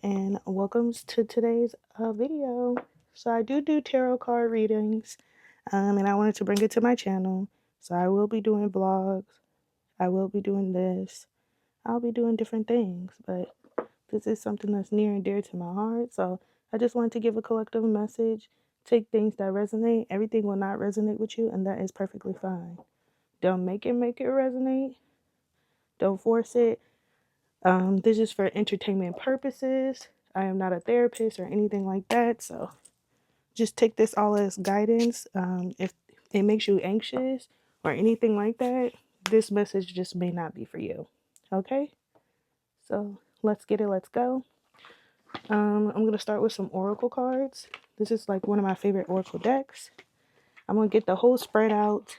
and welcome to today's video. So I do tarot card readings, and I wanted to bring it to my channel. So I will be doing vlogs, I will be doing this, I'll be doing different things, but this is something that's near and dear to my heart. So I just wanted to give a collective message. Take things that resonate. Everything will not resonate with you, and that is perfectly fine. Don't make it resonate. Don't force it. This is for entertainment purposes. I am not a therapist or anything like that, so just take this all as guidance. If it makes you anxious or anything like that, this message just may not be for you. Okay? So let's get it. Let's go. I'm going to start with some oracle cards. This is like one of my favorite oracle decks. I'm going to get the whole spread out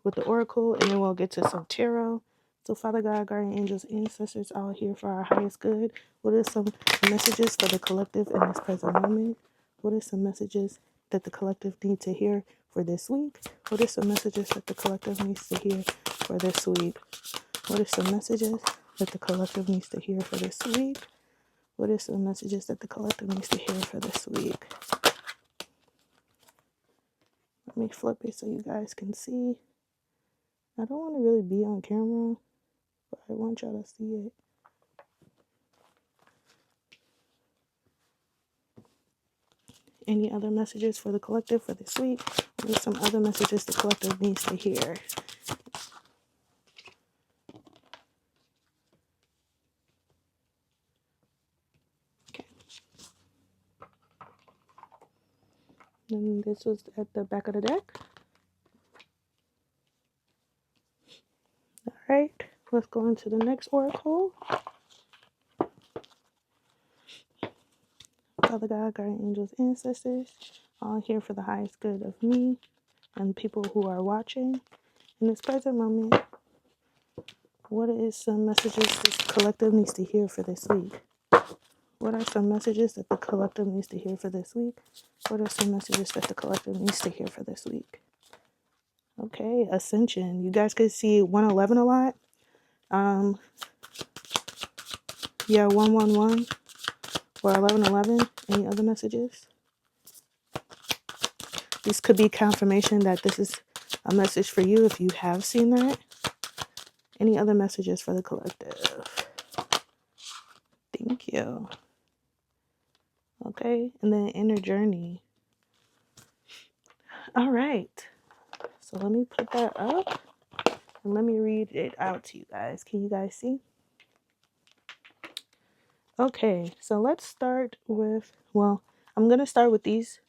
with the oracle, and then we'll get to some tarot. So Father God, guardian angels, ancestors, all here for our highest good. What are some messages for the collective in this present moment? What are some messages that the collective need to hear for this week? What are some messages that the collective needs to hear for this week? What are some messages that the collective needs to hear for this week? What are some messages that the collective needs to hear for this week? Let me flip it so you guys can see. I don't want to really be on camera, but I want y'all to see it. Any other messages for the collective for this week? What are some other messages the collective needs to hear? Okay. And this was at the back of the deck. All right, let's go into the next oracle. Father God, guardian angels, ancestors, all here for the highest good of me and people who are watching. In this present moment, what is some messages this collective needs to hear for this week? What are some messages that the collective needs to hear for this week? What are some messages that the collective needs to hear for this week? Okay, ascension. You guys could see 111 a lot. Yeah, 111 or 1111. Any other messages? This could be confirmation that this is a message for you if you have seen that. Any other messages for the collective? Thank you. Okay, and then inner journey. All right. So let me put that up and let me read it out to you guys. Can you guys see? Okay, so let's start with, well, I'm going to start with these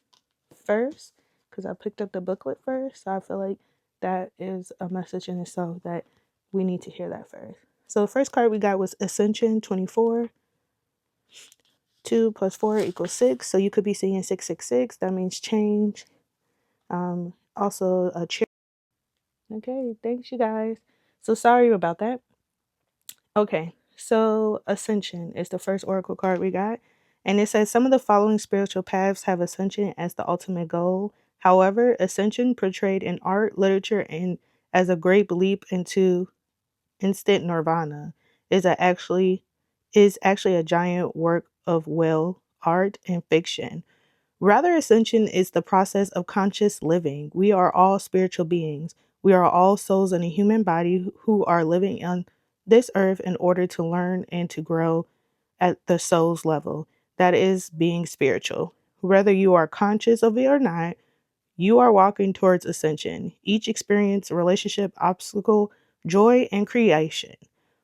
first because I picked up the booklet first. So I feel like that is a message in itself that we need to hear that first. So the first card we got was Ascension 24. 2 plus 4 equals 6. So you could be seeing 666. That means change. Also a chair. Okay, thanks you guys. So sorry about that. Okay, so Ascension is the first oracle card we got. And it says some of the following spiritual paths have ascension as the ultimate goal. However, ascension portrayed in art, literature, and as a great leap into instant nirvana is actually a giant work of will, art, and fiction. Rather, ascension is the process of conscious living. We are all spiritual beings. We are all souls in a human body who are living on this earth in order to learn and to grow at the soul's level. That is being spiritual. Whether you are conscious of it or not, you are walking towards ascension. Each experience, relationship, obstacle, joy, and creation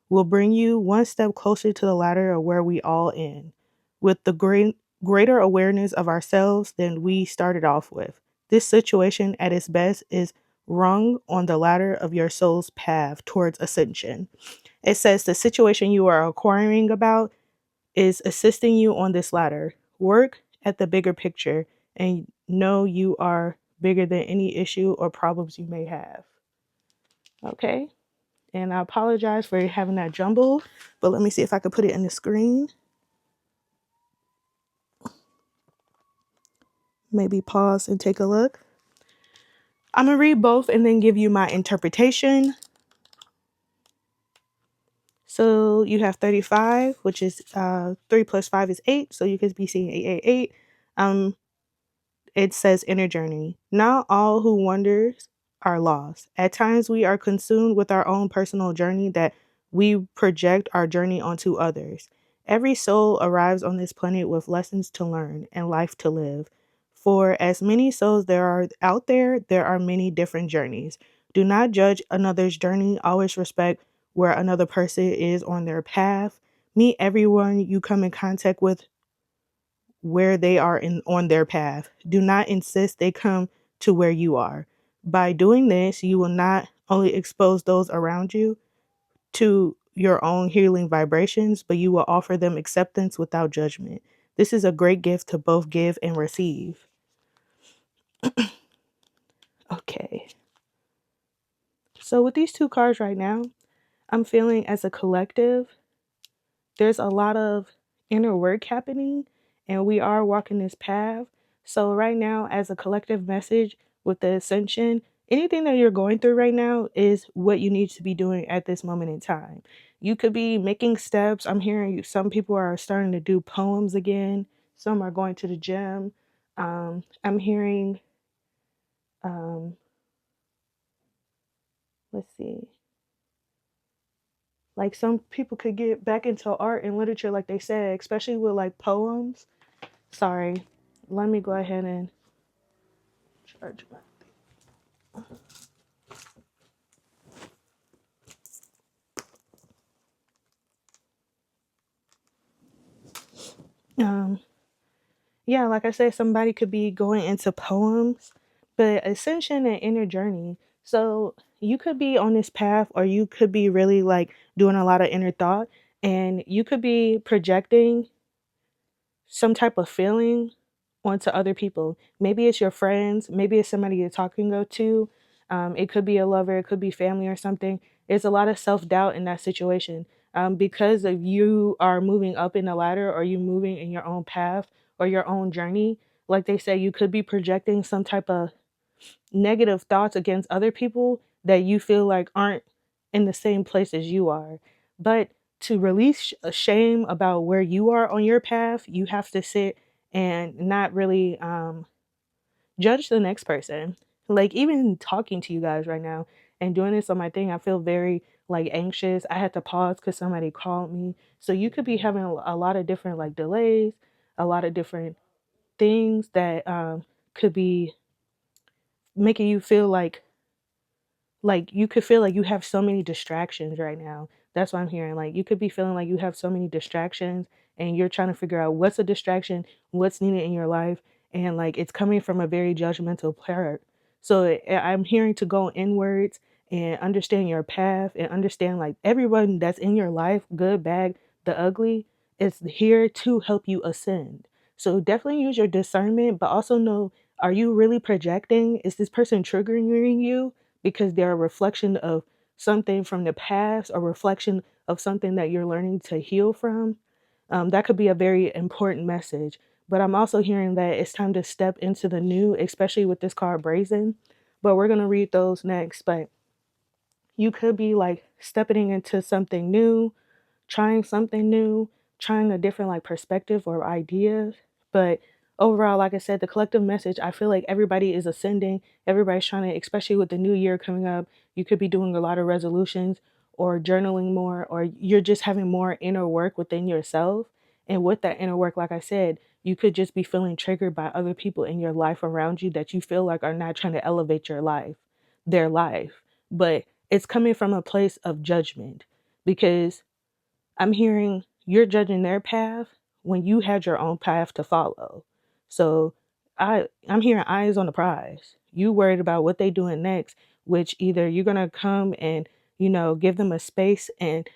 will bring you one step closer to the ladder of where we all end, with the greater awareness of ourselves than we started off with. This situation at its best is rung on the ladder of your soul's path towards ascension. It says the situation you are acquiring about is assisting you on this ladder. Work at the bigger picture and know you are bigger than any issue or problems you may have. Okay? And I apologize for having that jumble, but let me see if I can put it in the screen. Maybe pause and take a look. I'm going to read both and then give you my interpretation. So you have 35, which is 3 plus 5 is 8. So you could be seeing 888. It says inner journey. Not all who wanders are lost. At times we are consumed with our own personal journey that we project our journey onto others. Every soul arrives on this planet with lessons to learn and life to live. For as many souls there are out there, there are many different journeys. Do not judge another's journey. Always respect where another person is on their path. Meet everyone you come in contact with where they are in on their path. Do not insist they come to where you are. By doing this, you will not only expose those around you to your own healing vibrations, but you will offer them acceptance without judgment. This is a great gift to both give and receive. Okay. So with these two cards right now, I'm feeling as a collective, there's a lot of inner work happening and we are walking this path. So right now, as a collective message with the ascension, anything that you're going through right now is what you need to be doing at this moment in time. You could be making steps. I'm hearing some people are starting to do poems again. Some are going to the gym. I'm hearing, um, let's see, like some people could get back into art and literature, like they said, especially with like poems. Sorry, let me go ahead and charge my. Um, yeah, like I said, somebody could be going into poems, but ascension and inner journey. So you could be on this path, or you could be really like doing a lot of inner thought, and you could be projecting some type of feeling onto other people. Maybe it's your friends, maybe it's somebody you're talking to. It could be a lover, it could be family or something. There's a lot of self doubt in that situation because of you are moving up in the ladder or you moving in your own path or your own journey. Like they say, you could be projecting some type of negative thoughts against other people that you feel like aren't in the same place as you are. But to release a shame about where you are on your path, you have to sit and not really judge the next person. Like even talking to you guys right now and doing this on my thing, I feel very like anxious. I had to pause because somebody called me. So you could be having a lot of different like delays, a lot of different things that could be making you feel like you could feel like you have so many distractions right now. That's what I'm hearing. Like you could be feeling like you have so many distractions and you're trying to figure out what's a distraction, what's needed in your life, and like it's coming from a very judgmental part. So I'm hearing to go inwards and understand your path and understand like everyone that's in your life, good, bad, the ugly, is here to help you ascend. So definitely use your discernment, but also know, are you really projecting? Is this person triggering you? Because they're a reflection of something from the past, a reflection of something that you're learning to heal from. That could be a very important message. But I'm also hearing that it's time to step into the new, especially with this card Brazen. But we're going to read those next. But you could be like stepping into something new, trying something new, trying a different like perspective or idea. But overall, like I said, the collective message, I feel like everybody is ascending. Everybody's trying to, especially with the new year coming up, you could be doing a lot of resolutions or journaling more, or you're just having more inner work within yourself. And with that inner work, like I said, you could just be feeling triggered by other people in your life around you that you feel like are not trying to elevate your life, their life. But it's coming from a place of judgment because I'm hearing you're judging their path when you had your own path to follow. So I'm hearing eyes on the prize. You worried about what they doing next, which either you're gonna come and, give them a space and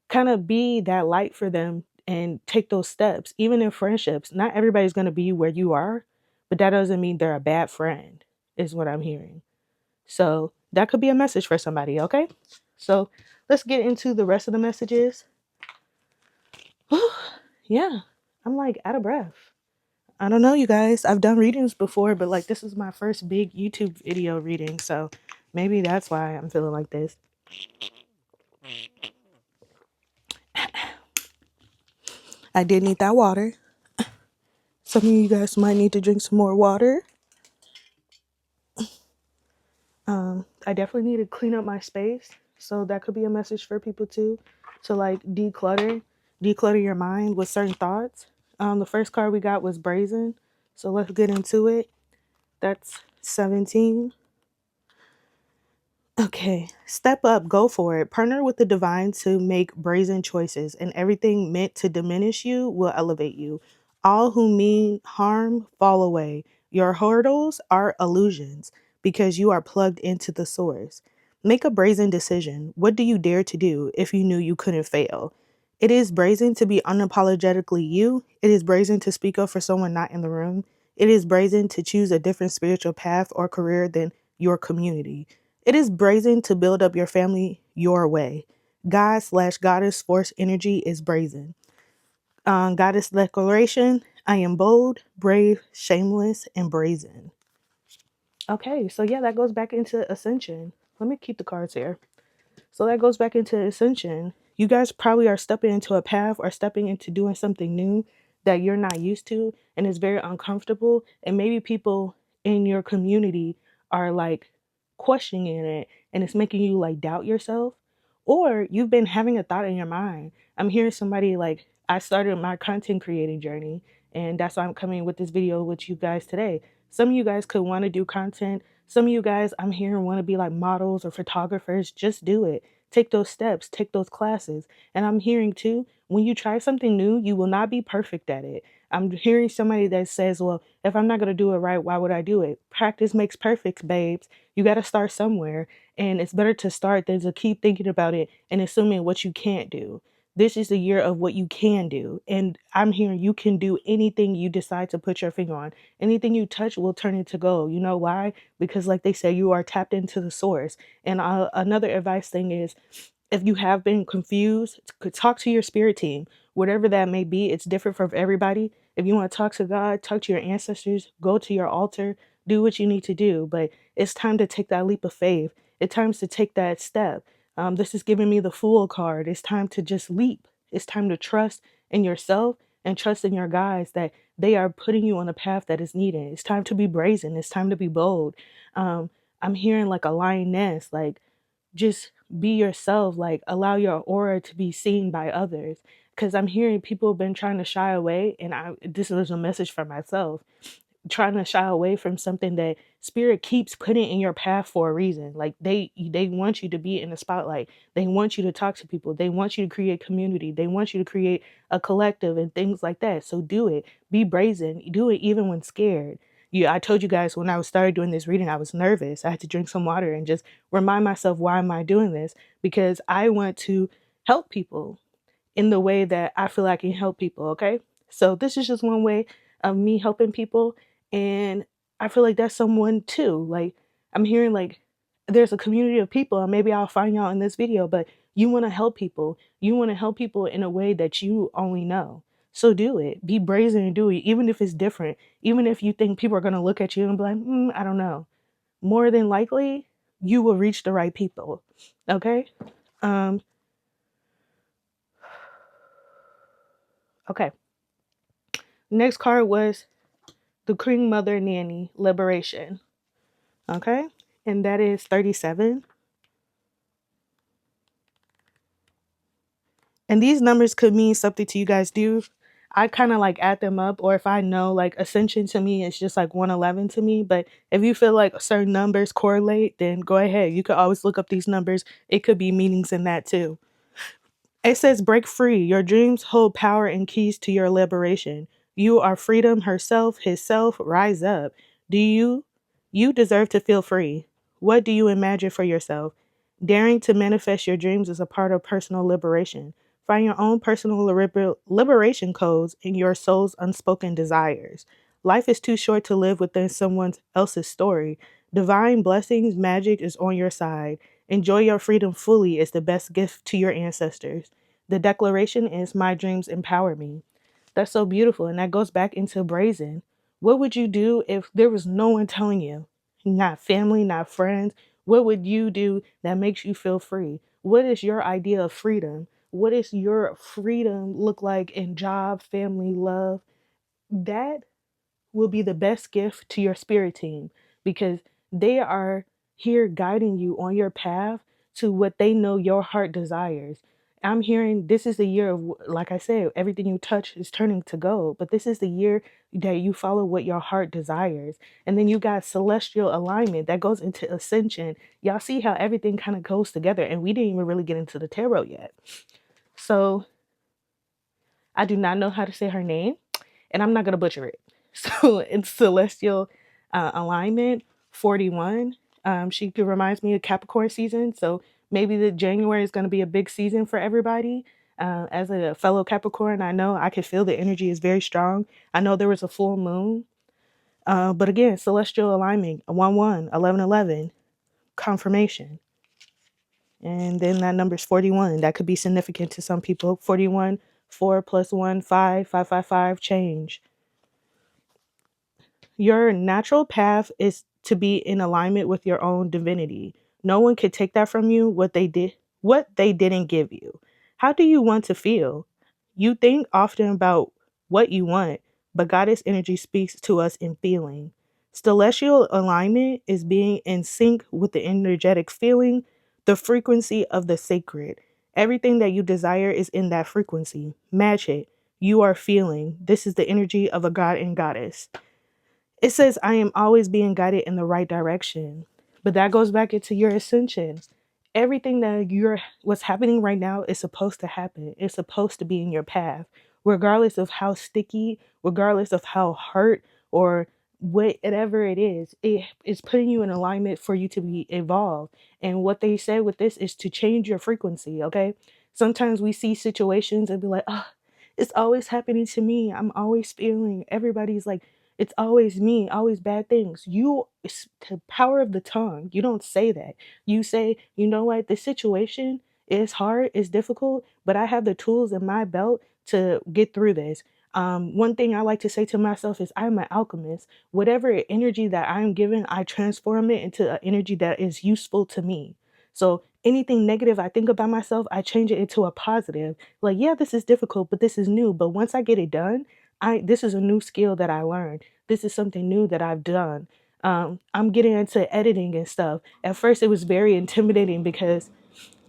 kind of be that light for them and take those steps. Even in friendships, not everybody's gonna be where you are, but that doesn't mean they're a bad friend, is what I'm hearing. So that could be a message for somebody, okay? So let's get into the rest of the messages. Yeah, I'm like out of breath. I don't know, you guys. I've done readings before, but like this is my first big YouTube video reading, so maybe that's why I'm feeling like this. I did need that water. Some of you guys might need to drink some more water. I definitely need to clean up my space. So that could be a message for people too, to like declutter your mind with certain thoughts. The first card we got was Brazen. So let's get into it. That's 17. Okay, step up, go for it. Partner with the divine to make brazen choices, and everything meant to diminish you will elevate you. All who mean harm fall away. Your hurdles are illusions because you are plugged into the source. Make a brazen decision. What do you dare to do if you knew you couldn't fail? It is brazen to be unapologetically you. It is brazen to speak up for someone not in the room. It is brazen to choose a different spiritual path or career than your community. It is brazen to build up your family your way. God/goddess force energy is brazen. Goddess declaration, I am bold, brave, shameless, and brazen. Okay, so yeah, that goes back into ascension. Let me keep the cards here. So that goes back into ascension. You guys probably are stepping into a path or stepping into doing something new that you're not used to and it's very uncomfortable. And maybe people in your community are like questioning it and it's making you like doubt yourself. Or you've been having a thought in your mind. I'm hearing somebody like, I started my content creating journey, and that's why I'm coming with this video with you guys today. Some of you guys could want to do content. Some of you guys I'm hearing want to be like models or photographers. Just do it. Take those steps, take those classes. And I'm hearing too, when you try something new, you will not be perfect at it. I'm hearing somebody that says, well, if I'm not going to do it right, why would I do it? Practice makes perfect, babes. You got to start somewhere. And it's better to start than to keep thinking about it and assuming what you can't do. This is the year of what you can do. And I'm hearing you can do anything you decide to put your finger on. Anything you touch will turn into gold. You know why? Because, like they say, you are tapped into the source. And another advice thing is, if you have been confused, talk to your spirit team, whatever that may be. It's different for everybody. If you want to talk to God, talk to your ancestors, go to your altar, do what you need to do. But it's time to take that leap of faith. It's time to take that step. This is giving me the Fool card. It's time to just leap. It's time to trust in yourself and trust in your guides that they are putting you on a path that is needed. It's time to be brazen. It's time to be bold. I'm hearing like a lioness, like just be yourself, like allow your aura to be seen by others. Because I'm hearing people have been trying to shy away, and this is a message for myself, trying to shy away from something that spirit keeps putting in your path for a reason. Like they want you to be in the spotlight. They want you to talk to people. They want you to create community. They want you to create a collective and things like that. So do it. Be brazen. Do it even when scared. Yeah, I told you guys when I started doing this reading, I was nervous. I had to drink some water and just remind myself, why am I doing this? Because I want to help people in the way that I feel I can help people, okay? So this is just one way of me helping people, and I feel like that's someone too. Like I'm hearing like there's a community of people, and maybe I'll find y'all in this video, but you want to help people. You want to help people in a way that you only know. So do it. Be brazen and do it, even if it's different. Even if you think people are gonna look at you and be like, I don't know. More than likely, you will reach the right people. Okay. Um. Okay. Next card was the Queen Mother Nanny Liberation. Okay? And that is 37. And these numbers could mean something to you guys. Do I kind of like add them up, or if I know like ascension to me it's just like 111 to me, but if you feel like certain numbers correlate, then go ahead. You could always look up these numbers. It could be meanings in that too. It says, break free. Your dreams hold power and keys to your liberation. You are freedom herself, his self. Rise up. Do you? You deserve to feel free. What do you imagine for yourself? Daring to manifest your dreams is a part of personal liberation. Find your own personal liberation codes in your soul's unspoken desires. Life is too short to live within someone else's story. Divine blessings, magic is on your side. Enjoy your freedom fully is the best gift to your ancestors. The declaration is, my dreams empower me. That's so beautiful. And that goes back into brazen. What would you do if there was no one telling you? Not family, not friends. What would you do that makes you feel free? What is your idea of freedom? What does your freedom look like in job, family, love? That will be the best gift to your spirit team, because they are here guiding you on your path to what they know your heart desires. I'm hearing this is the year of, like I said, everything you touch is turning to gold, but this is the year that you follow what your heart desires. And then you got celestial alignment that goes into ascension. Y'all see how everything kind of goes together, and we didn't even really get into the tarot yet. So I do not know how to say her name, and I'm not going to butcher it. So it's celestial alignment 41. She reminds me of Capricorn season. So maybe the January is going to be a big season for everybody. As a fellow Capricorn, I know I can feel the energy is very strong. I know there was a full moon. But again, celestial alignment 1 11 11 confirmation. And then that number is 41. That could be significant to some people. 41, 4 plus 1, 5, 5, 5, 5, change. Your natural path is to be in alignment with your own divinity. No one could take that from you, what they didn't give you. How do you want to feel? You think often about what you want, but goddess energy speaks to us in feeling. Celestial alignment is being in sync with the energetic feeling, the frequency of the sacred. Everything that you desire is in that frequency. Match it. You are feeling. This is the energy of a god and goddess. It says, I am always being guided in the right direction. But that goes back into your ascension. Everything that what's happening right now is supposed to happen. It's supposed to be in your path, regardless of how sticky, regardless of how hurt or whatever it is putting you in alignment for you to be evolved. And what they said with this is to change your frequency. Okay. Sometimes we see situations and be like, oh, it's always happening to me. I'm always feeling, everybody's like, it's always me, always bad things. It's the power of the tongue. You don't say that. You say, you know what, the situation is hard, it's difficult, but I have the tools in my belt to get through this. One thing I like to say to myself is I'm an alchemist. Whatever energy that I'm given, I transform it into an energy that is useful to me. So anything negative I think about myself, I change it into a positive. Like, yeah, this is difficult, but this is new. But once I get it done, this is a new skill that I learned. This is something new that I've done. I'm getting into editing and stuff. At first, it was very intimidating because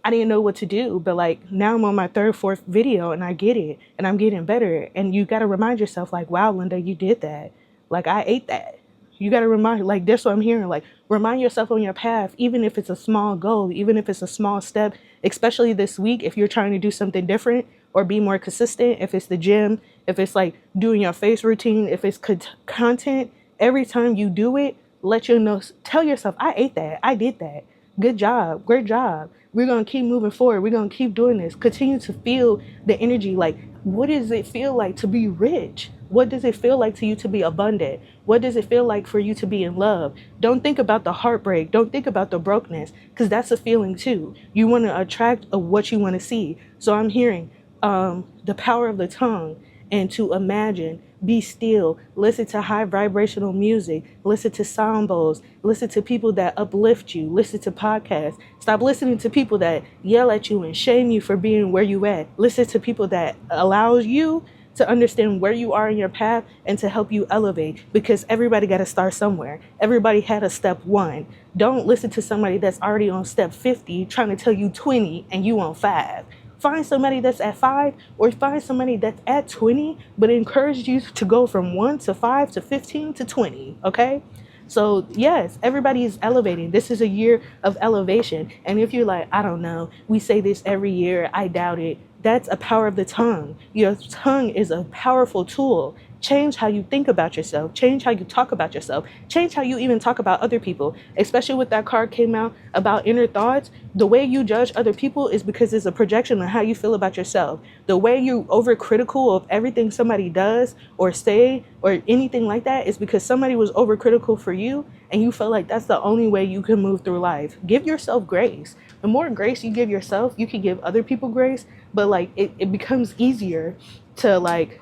I didn't know what to do, but like now I'm on my third, fourth video and I get it and I'm getting better. And you got to remind yourself like, wow, Linda, you did that. Like I ate that. You got to remind, like, that's what I'm hearing. Like, remind yourself on your path, even if it's a small goal, even if it's a small step, especially this week, if you're trying to do something different or be more consistent, if it's the gym, if it's like doing your face routine, if it's content, every time you do it, let you know, tell yourself, I ate that. I did that. Good job. Great job. We're going to keep moving forward. We're going to keep doing this. Continue to feel the energy. Like, what does it feel like to be rich? What does it feel like to you to be abundant? What does it feel like for you to be in love? Don't think about the heartbreak. Don't think about the brokenness, because that's a feeling too. You want to attract what you want to see. So I'm hearing the power of the tongue, and to imagine, be still, listen to high vibrational music, listen to sound bowls, listen to people that uplift you, listen to podcasts. Stop listening to people that yell at you and shame you for being where you at. Listen to people that allows you to understand where you are in your path and to help you elevate, because everybody got to start somewhere. Everybody had a step 1. Don't listen to somebody that's already on step 50 trying to tell you 20 and you on 5. Find somebody that's at 5, or find somebody that's at 20, but encourage you to go from 1 to 5 to 15 to 20. Okay. So yes, everybody is elevating. This is a year of elevation. And if you're like, I don't know, we say this every year, I doubt it. That's a power of the tongue. Your tongue is a powerful tool. Change how you think about yourself. Change how you talk about yourself. Change how you even talk about other people. Especially with that card came out about inner thoughts. The way you judge other people is because it's a projection of how you feel about yourself. The way you overcritical of everything somebody does or say or anything like that is because somebody was overcritical for you and you feel like that's the only way you can move through life. Give yourself grace. The more grace you give yourself, you can give other people grace, but like it becomes easier to like,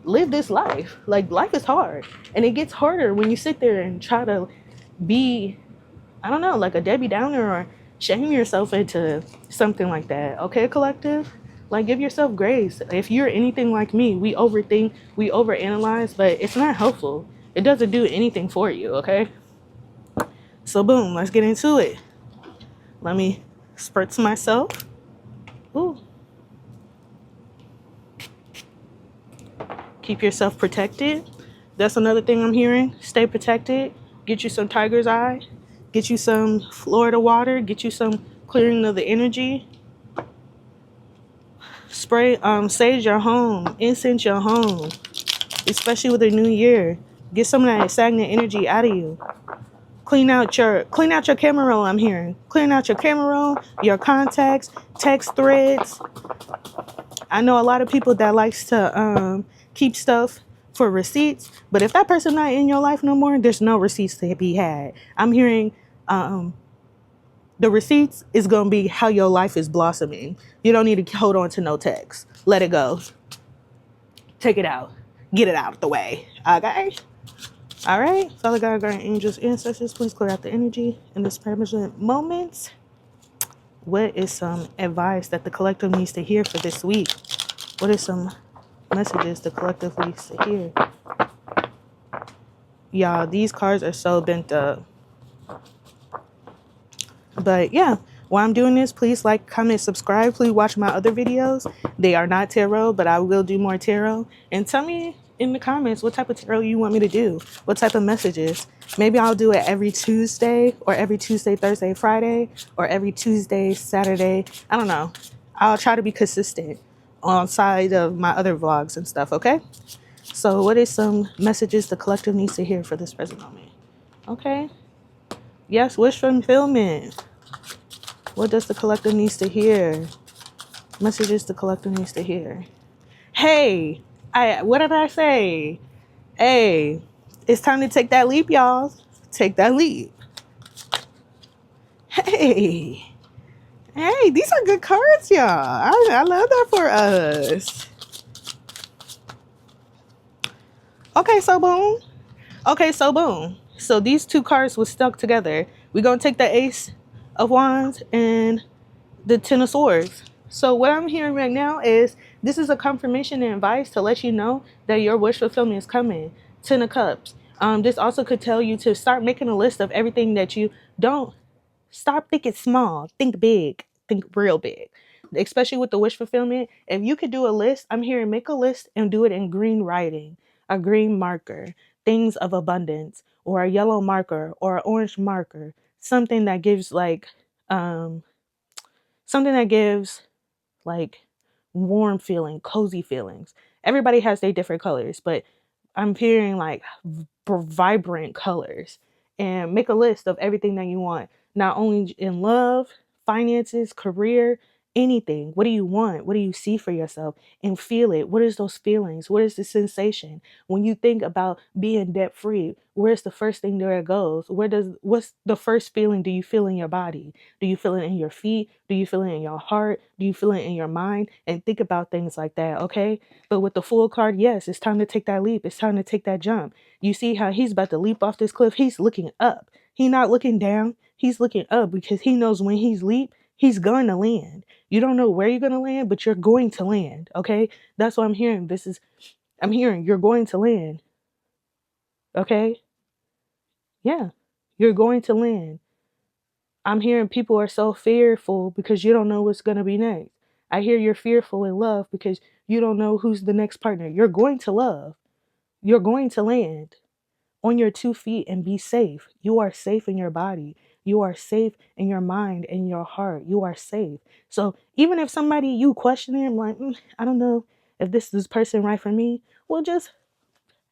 live this life. Like life is hard, and it gets harder when you sit there and try to be, I don't know, like a Debbie Downer or shame yourself into something like that. Okay, collective? Like, give yourself grace. If you're anything like me, we overthink, we overanalyze, but it's not helpful. It doesn't do anything for you, okay? So, boom, let's get into it. Let me spritz myself. Ooh. Keep yourself protected. That's another thing I'm hearing. Stay protected. Get you some tiger's eye. Get you some Florida water. Get you some clearing of the energy. Spray sage your home. Incense your home. Especially with the new year. Get some of that stagnant energy out of you. Clean out your camera roll, I'm hearing. Clean out your camera roll, your contacts, text threads. I know a lot of people that likes to keep stuff for receipts, but if that person not in your life no more, there's no receipts to be had. I'm hearing the receipts is gonna be how your life is blossoming. You don't need to hold on to no text. Let it go. Take it out. Get it out of the way. Okay? All right. Father God, guardian angels, ancestors, please clear out the energy in this present moment. What is some advice that the collective needs to hear for this week? What are some messages the collective needs to hear? Y'all, these cards are so bent up. But yeah, while I'm doing this, please like, comment, subscribe. Please watch my other videos. They are not tarot, but I will do more tarot. And tell me in the comments what type of tarot you want me to do. What type of messages. Maybe I'll do it every Tuesday, or every Tuesday, Thursday, Friday, or every Tuesday, Saturday. I don't know. I'll try to be consistent on side of my other vlogs and stuff, okay? So what is some messages the collective needs to hear for this present moment? Okay. Yes, wish fulfillment. What does the collective needs to hear? Messages the collective needs to hear. Hey, what did I say? Hey, it's time to take that leap, y'all. Take that leap. Hey, these are good cards, y'all. I love that for us. Okay, so boom. So these two cards were stuck together. We're going to take the Ace of Wands and the Ten of Swords. So what I'm hearing right now is this is a confirmation and advice to let you know that your wish fulfillment is coming. Ten of Cups. This also could tell you to start making a list of everything that you don't. Stop thinking small. Think big. Think real big. Especially with the wish fulfillment. If you could do a list, I'm hearing make a list and do it in green writing, a green marker, things of abundance, or a yellow marker or an orange marker. Something that gives something that gives like warm feeling, cozy feelings. Everybody has their different colors, but I'm hearing like vibrant colors. And make a list of everything that you want, not only in love, finances, career, anything. What do you want? What do you see for yourself? And feel it. What is those feelings? What is the sensation? When you think about being debt free, where's the first thing there it goes? What's the first feeling do you feel in your body? Do you feel it in your feet? Do you feel it in your heart? Do you feel it in your mind? And think about things like that, okay? But with the Fool card, yes, it's time to take that leap. It's time to take that jump. You see how he's about to leap off this cliff? He's looking up. He's not looking down. He's looking up because he knows when he's leap, he's going to land. You don't know where you're going to land, but you're going to land, okay? That's what I'm hearing. I'm hearing you're going to land, okay? Yeah, you're going to land. I'm hearing people are so fearful because you don't know what's going to be next. I hear you're fearful in love because you don't know who's the next partner. You're going to love. You're going to land on your 2 feet and be safe. You are safe in your body. You are safe in your mind and your heart. You are safe. So even if somebody you questioning, like, I don't know if this is person right for me, well, just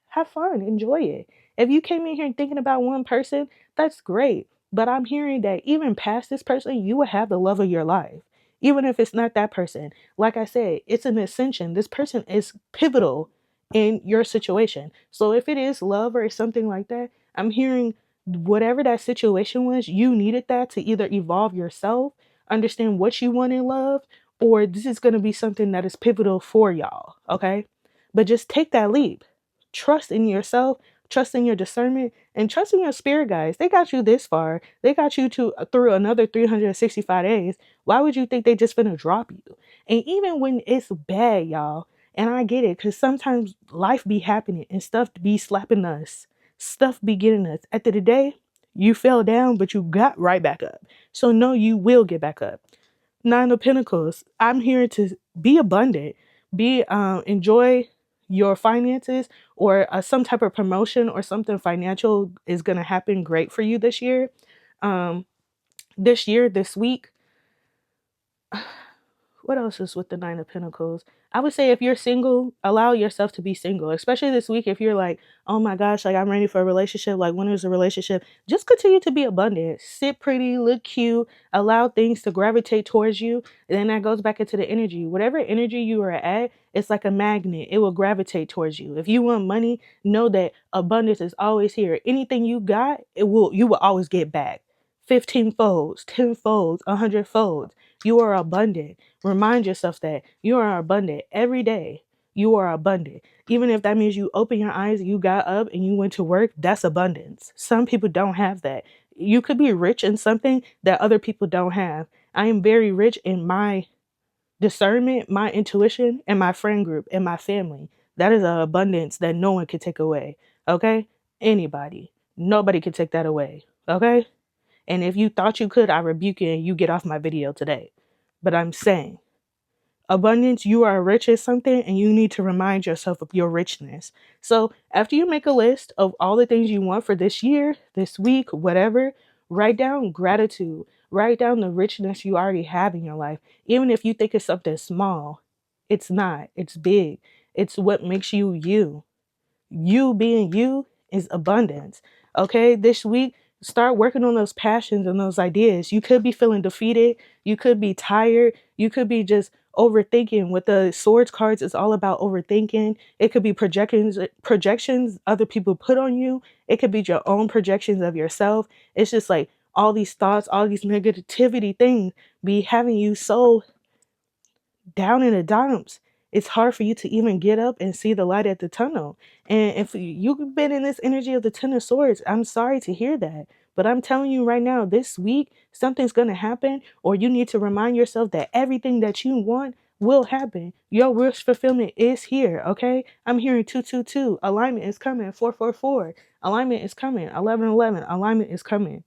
have fun, enjoy it. If you came in here thinking about one person, that's great. But I'm hearing that even past this person, you will have the love of your life. Even if it's not that person. Like I said, it's an ascension. This person is pivotal in your situation. So if it is love or something like that, I'm hearing whatever that situation was, you needed that to either evolve yourself, understand what you want in love, or this is going to be something that is pivotal for y'all. Okay. But just take that leap. Trust in yourself, trusting your discernment, and trusting your spirit guides. They got you this far. They got you to through another 365 days. Why would you think they just gonna drop you? And even when it's bad, y'all, and I get it, because sometimes life be happening and stuff be slapping us. Stuff be getting us. At the end of the day, you fell down, but you got right back up. So no, you will get back up. Nine of Pentacles. I'm here to be abundant. Enjoy your finances, or some type of promotion or something financial is gonna happen great for you this year. This week. What else is with the Nine of Pentacles? I would say if you're single, allow yourself to be single, especially this week. If you're like, oh my gosh, like I'm ready for a relationship, like when is a relationship? Just continue to be abundant. Sit pretty, look cute, allow things to gravitate towards you. And then that goes back into the energy. Whatever energy you are at, it's like a magnet. It will gravitate towards you. If you want money, know that abundance is always here. Anything you got, you will always get back. 15 folds, 10 folds, 100 folds. You are abundant. Remind yourself that you are abundant every day. You are abundant. Even if that means you open your eyes, you got up and you went to work, that's abundance. Some people don't have that. You could be rich in something that other people don't have. I am very rich in my discernment, my intuition, and my friend group and my family. That is an abundance that no one can take away. Okay? Anybody. Nobody can take that away. Okay? And if you thought you could, I rebuke you and you get off my video today. But I'm saying, abundance, you are rich at something and you need to remind yourself of your richness. So after you make a list of all the things you want for this year, this week, whatever, write down gratitude. Write down the richness you already have in your life. Even if you think it's something small, it's not. It's big. It's what makes you you. You being you is abundance. Okay, this week, start working on those passions and those ideas. You could be feeling defeated. You could be tired. You could be just overthinking. With the swords cards, it's all about overthinking. It could be projections other people put on you. It could be your own projections of yourself. It's just like all these thoughts, all these negativity things be having you so down in the dumps. It's hard for you to even get up and see the light at the tunnel. And if you've been in this energy of the Ten of Swords, I'm sorry to hear that. But I'm telling you right now, this week, something's going to happen, or you need to remind yourself that everything that you want will happen. Your wish fulfillment is here, okay? I'm hearing 222. Alignment is coming. 444. Alignment is coming. 1111. Alignment is coming.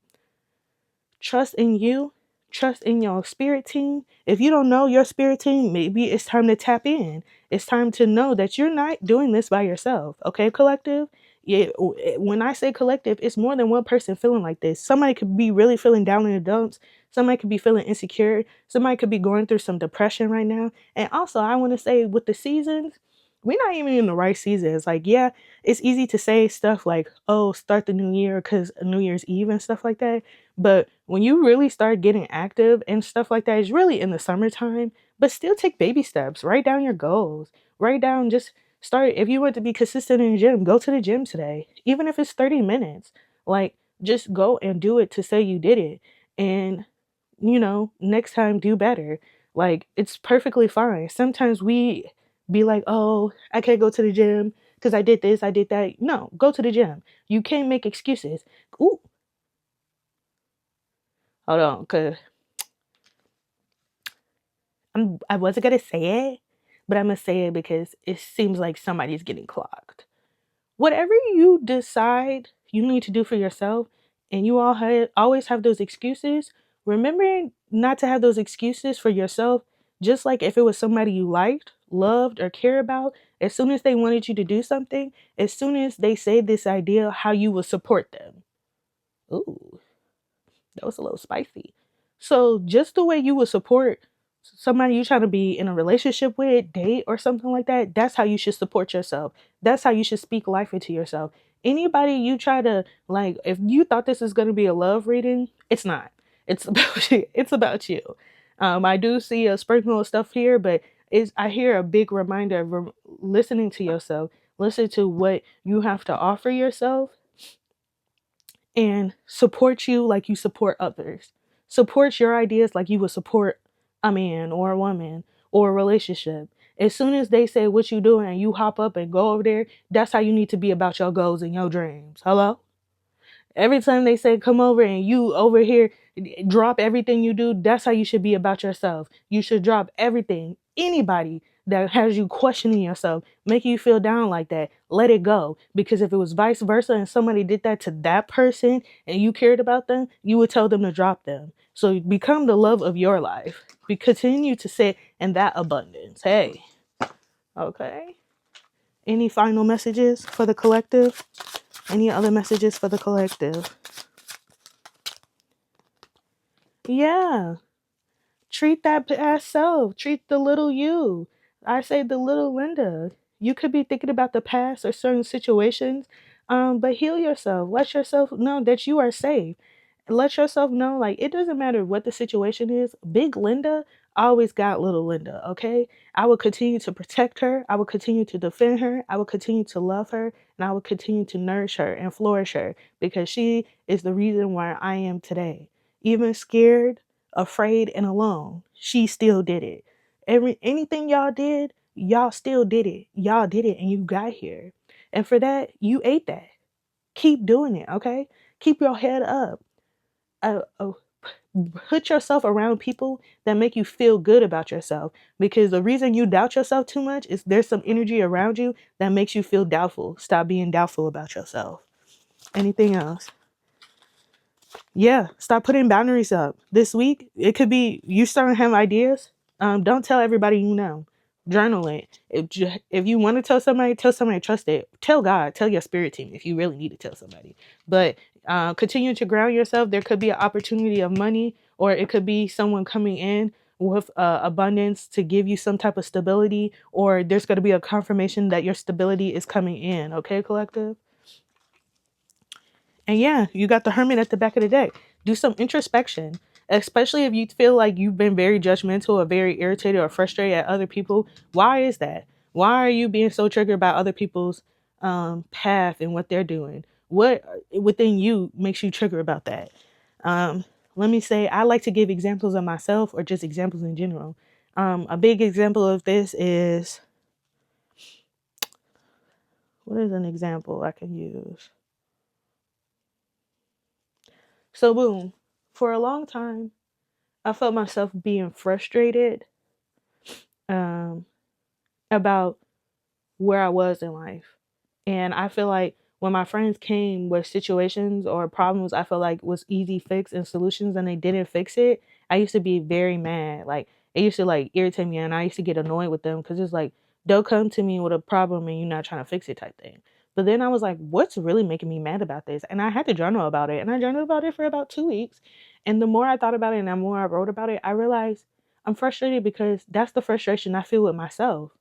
Trust in you. Trust in your spirit team. If you don't know your spirit team, maybe it's time to tap in. It's time to know that you're not doing this by yourself. Okay, collective? Yeah, when I say collective, it's more than one person feeling like this. Somebody could be really feeling down in the dumps. Somebody could be feeling insecure. Somebody could be going through some depression right now. And also, I want to say with the seasons, we're not even in the right season. It's like, yeah, it's easy to say stuff like, oh, start the new year because New Year's Eve and stuff like that. But when you really start getting active and stuff like that, it's really in the summertime. But still take baby steps. Write down your goals. Write down, just start. If you want to be consistent in the gym, go to the gym today. Even if it's 30 minutes. Like, just go and do it to say you did it. And, next time do better. Like, it's perfectly fine. Sometimes we be like, oh, I can't go to the gym because I did this, I did that. No, go to the gym. You can't make excuses. Ooh, hold on, because I wasn't gonna say it, but I'm gonna say it because it seems like somebody's getting clogged. Whatever you decide you need to do for yourself, and you always have those excuses, remember not to have those excuses for yourself. Just like if it was somebody you liked, loved, or care about, as soon as they wanted you to do something, as soon as they say this idea, how you will support them. Ooh, that was a little spicy. So just the way you would support somebody you trying to be in a relationship with, date, or something like that, that's how you should support yourself. That's how you should speak life into yourself. Anybody you try to, like, if you thought this is going to be a love reading, it's not. It's about you. It's about you. I do see a sprinkle of stuff here, but I hear a big reminder of listening to yourself. Listen to what you have to offer yourself and support you like you support others. Support your ideas like you would support a man or a woman or a relationship. As soon as they say what you doing and you hop up and go over there, that's how you need to be about your goals and your dreams. Hello? Every time they say come over and you over here drop everything you do, that's how you should be about yourself. You should drop everything. Anybody that has you questioning yourself, making you feel down like that, let it go. Because if it was vice versa and somebody did that to that person and you cared about them, you would tell them to drop them. So become the love of your life. Continue to sit in that abundance. Hey, okay. Any final messages for the collective? Any other messages for the collective? Yeah. Treat that past self. Treat the little you. I say the little Linda. You could be thinking about the past or certain situations, but heal yourself. Let yourself know that you are safe. Let yourself know, like, it doesn't matter what the situation is. Big Linda always got little Linda, okay? I will continue to protect her. I will continue to defend her. I will continue to love her. And I will continue to nourish her and flourish her because she is the reason why I am today. Even scared, afraid, and alone, she still did it. Anything y'all did, y'all still did it. Y'all did it and you got here. And for that, you ate that. Keep doing it, okay? Keep your head up. Uh, uh, Put yourself around people that make you feel good about yourself, because the reason you doubt yourself too much is there's some energy around you that makes you feel doubtful. Stop being doubtful about yourself. Anything else? Yeah, stop putting boundaries up. This week, it could be you starting to have ideas. Don't tell everybody you know. Journal it. If you want to tell somebody trust it. Tell God, tell your spirit team if you really need to tell somebody. But continue to ground yourself. There could be an opportunity of money, or it could be someone coming in with abundance to give you some type of stability, or there's going to be a confirmation that your stability is coming in. Okay, collective? And yeah, you got the Hermit at the back of the deck. Do some introspection, especially if you feel like you've been very judgmental or very irritated or frustrated at other people. Why is that? Why are you being so triggered by other people's path and what they're doing? What within you makes you trigger about that? Let me say, I like to give examples of myself or just examples in general. A big example of this is, what is an example I can use? So boom, for a long time, I felt myself being frustrated um, about where I was in life. And I feel like when my friends came with situations or problems I felt like was easy fix and solutions and they didn't fix it, I used to be very mad. Like it used to like irritate me and I used to get annoyed with them because it's like they'll come to me with a problem and you're not trying to fix it type thing. But then I was like, what's really making me mad about this? And I had to journal about it. And I journaled about it for about 2 weeks. And the more I thought about it and the more I wrote about it, I realized I'm frustrated because that's the frustration I feel with myself.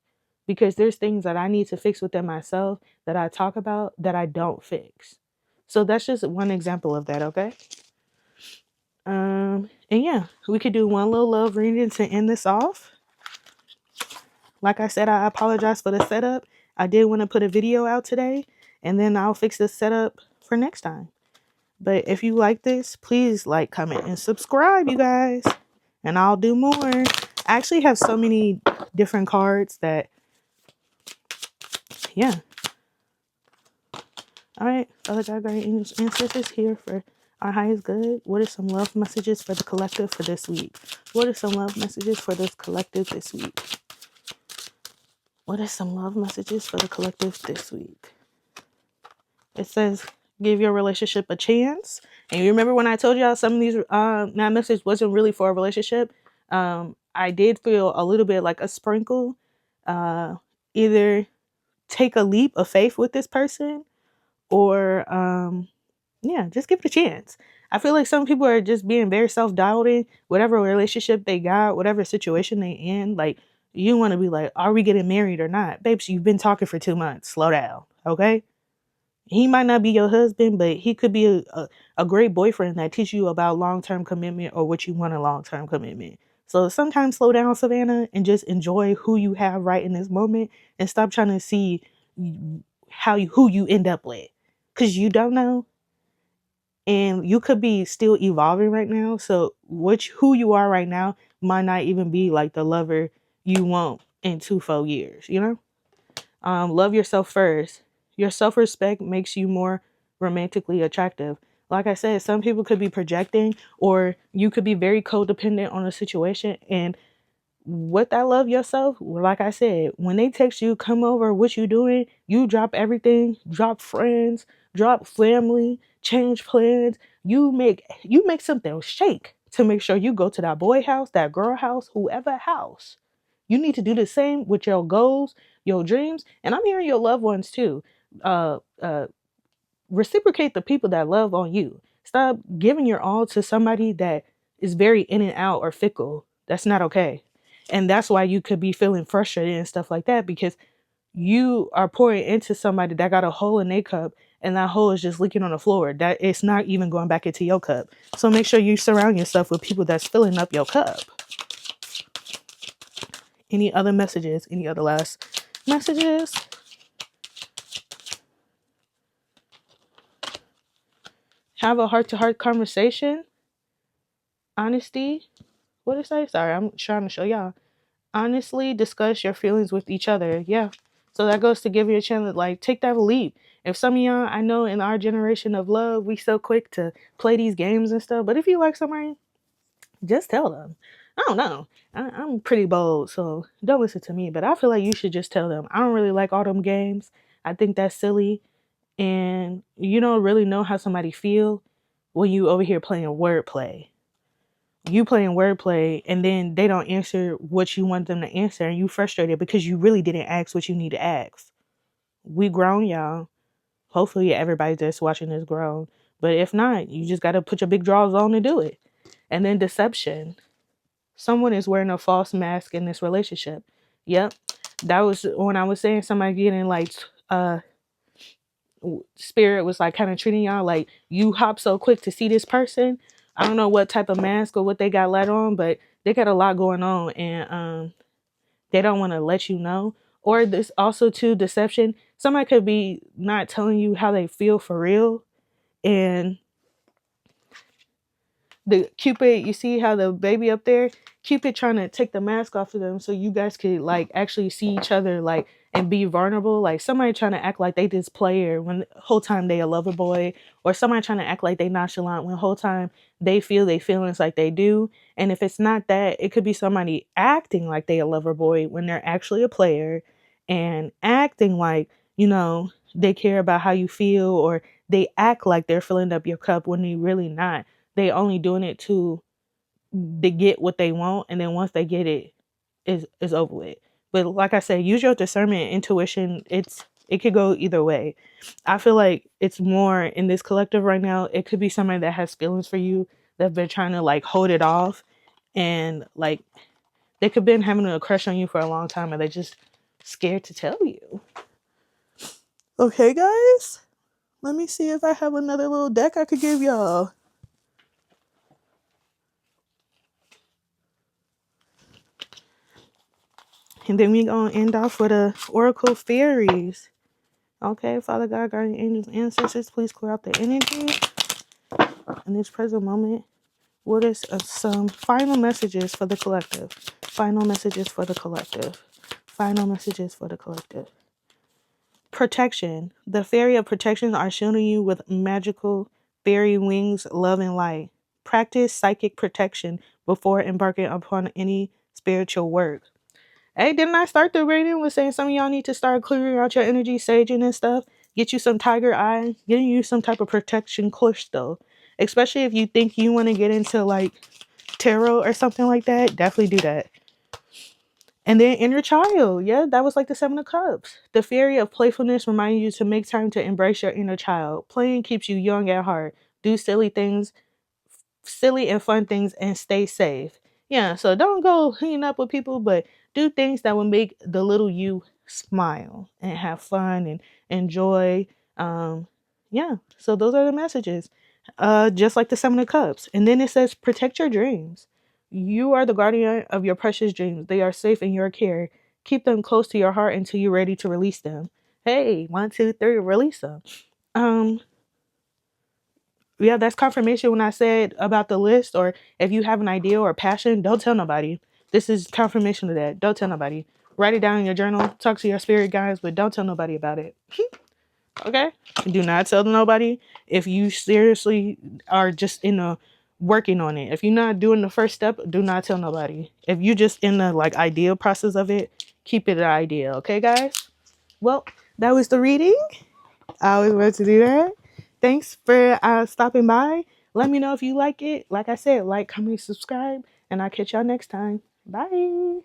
Because there's things that I need to fix within myself that I talk about that I don't fix. So that's just one example of that, okay? And yeah, we could do one little love reading to end this off. Like I said, I apologize for the setup. I did want to put a video out today, and then I'll fix the setup for next time. But if you like this, please like, comment, and subscribe, you guys. And I'll do more. I actually have so many different cards that, yeah. All right, Father God, guardian angels, ancestors here for our highest good. What are some love messages for the collective for this week? What are some love messages for this collective this week? What are some love messages for the collective this week? It says, give your relationship a chance. And you remember when I told y'all some of these, that message wasn't really for a relationship. I did feel a little bit like a sprinkle. Either take a leap of faith with this person or, yeah, just give it a chance. I feel like some people are just being very self-doubting, whatever relationship they got, whatever situation they in. Like, you want to be like, are we getting married or not? Babes, you've been talking for 2 months. Slow down, okay? He might not be your husband, but he could be a great boyfriend that teach you about long-term commitment or what you want in long-term commitment. So sometimes slow down, Savannah, and just enjoy who you have right in this moment and stop trying to see who you end up with. Because you don't know. And you could be still evolving right now. So who you are right now might not even be like the lover you want in 2 4 years, you know? Love yourself first. Your self-respect makes you more romantically attractive. Like I said, some people could be projecting, or you could be very codependent on a situation. And with that love yourself, like I said, when they text you, come over, what you doing, you drop everything, drop friends, drop family, change plans. You make something shake to make sure you go to that boy house, that girl house, whoever house. You need to do the same with your goals, your dreams, and I'm hearing your loved ones too. Reciprocate the people that love on you. Stop giving your all to somebody that is very in and out or fickle. That's not okay. And that's why you could be feeling frustrated and stuff like that, because you are pouring into somebody that got a hole in their cup, and that hole is just leaking on the floor. That it's not even going back into your cup. So make sure you surround yourself with people that's filling up your cup. Any other messages? Any other last messages? Have a heart-to-heart conversation. Honesty. What did it say? Sorry, I'm trying to show y'all. Honestly discuss your feelings with each other. Yeah. So that goes to give you a chance to like take that leap. If some of y'all, I know in our generation of love, we so quick to play these games and stuff. But if you like somebody, just tell them. I don't know. I'm pretty bold, so don't listen to me. But I feel like you should just tell them. I don't really like all them games. I think that's silly. And you don't really know how somebody feel when you over here playing wordplay. You playing wordplay, and then they don't answer what you want them to answer, and you frustrated because you really didn't ask what you need to ask. We grown, y'all. Hopefully everybody that's watching is grown. But if not, you just gotta put your big drawers on to do it. And then deception. Someone is wearing a false mask in this relationship. Yep. That was when I was saying somebody getting like spirit was like kind of treating y'all like you hop so quick to see this person. I don't know what type of mask or what they got let on, but they got a lot going on, and they don't want to let you know. Or this also too deception. Somebody could be not telling you how they feel for real, and the Cupid, you see how the baby up there, Cupid trying to take the mask off of them so you guys could like actually see each other like and be vulnerable. Like somebody trying to act like they this player when the whole time they a lover boy, or somebody trying to act like they nonchalant when the whole time they feel they feelings like they do. And if it's not that, it could be somebody acting like they a lover boy when they're actually a player, and acting like, they care about how you feel, or they act like they're filling up your cup when they really not. They only doing it to get what they want, and then once they get it, is over with. But like I said, use your discernment, intuition. It could go either way. I feel like it's more in this collective right now. It could be somebody that has feelings for you that've been trying to like hold it off, and like they could been having a crush on you for a long time, and they just scared to tell you. Okay, guys. Let me see if I have another little deck I could give y'all. And then we gonna end off with a Oracle Fairies. Okay, Father God, guardian angels, ancestors, please clear out the energy in this present moment. What is some final messages for the collective? Final messages for the collective. Final messages for the collective. Protection. The fairy of protection are shielding you with magical fairy wings, love, and light. Practice psychic protection before embarking upon any spiritual work. Hey, didn't I start the reading with saying some of y'all need to start clearing out your energy, saging and stuff? Get you some tiger eye, getting you some type of protection crystal. Especially if you think you want to get into like tarot or something like that, definitely do that. And then inner child, yeah, that was like the 7 of Cups. The fairy of playfulness reminds you to make time to embrace your inner child. Playing keeps you young at heart. Do silly things, silly and fun things, and stay safe. Yeah, so don't go hanging up with people, but do things that will make the little you smile and have fun and enjoy. Yeah, so those are the messages. Just like the 7 of Cups. And then it says protect your dreams. You are the guardian of your precious dreams. They are safe in your care. Keep them close to your heart until you're ready to release them. Hey, 1, 2, 3, release them. Um, yeah, that's confirmation when I said about the list, or if you have an idea or passion, don't tell nobody. This is confirmation of that. Don't tell nobody. Write it down in your journal. Talk to your spirit guides, but don't tell nobody about it. Okay? Do not tell nobody if you seriously are just in a working on it. If you're not doing the first step, do not tell nobody. If you just in the like ideal process of it, keep it an idea. Okay, guys? Well, that was the reading. I always want to do that. Thanks for stopping by. Let me know if you like it. Like I said, like, comment, subscribe, and I'll catch y'all next time. Bye.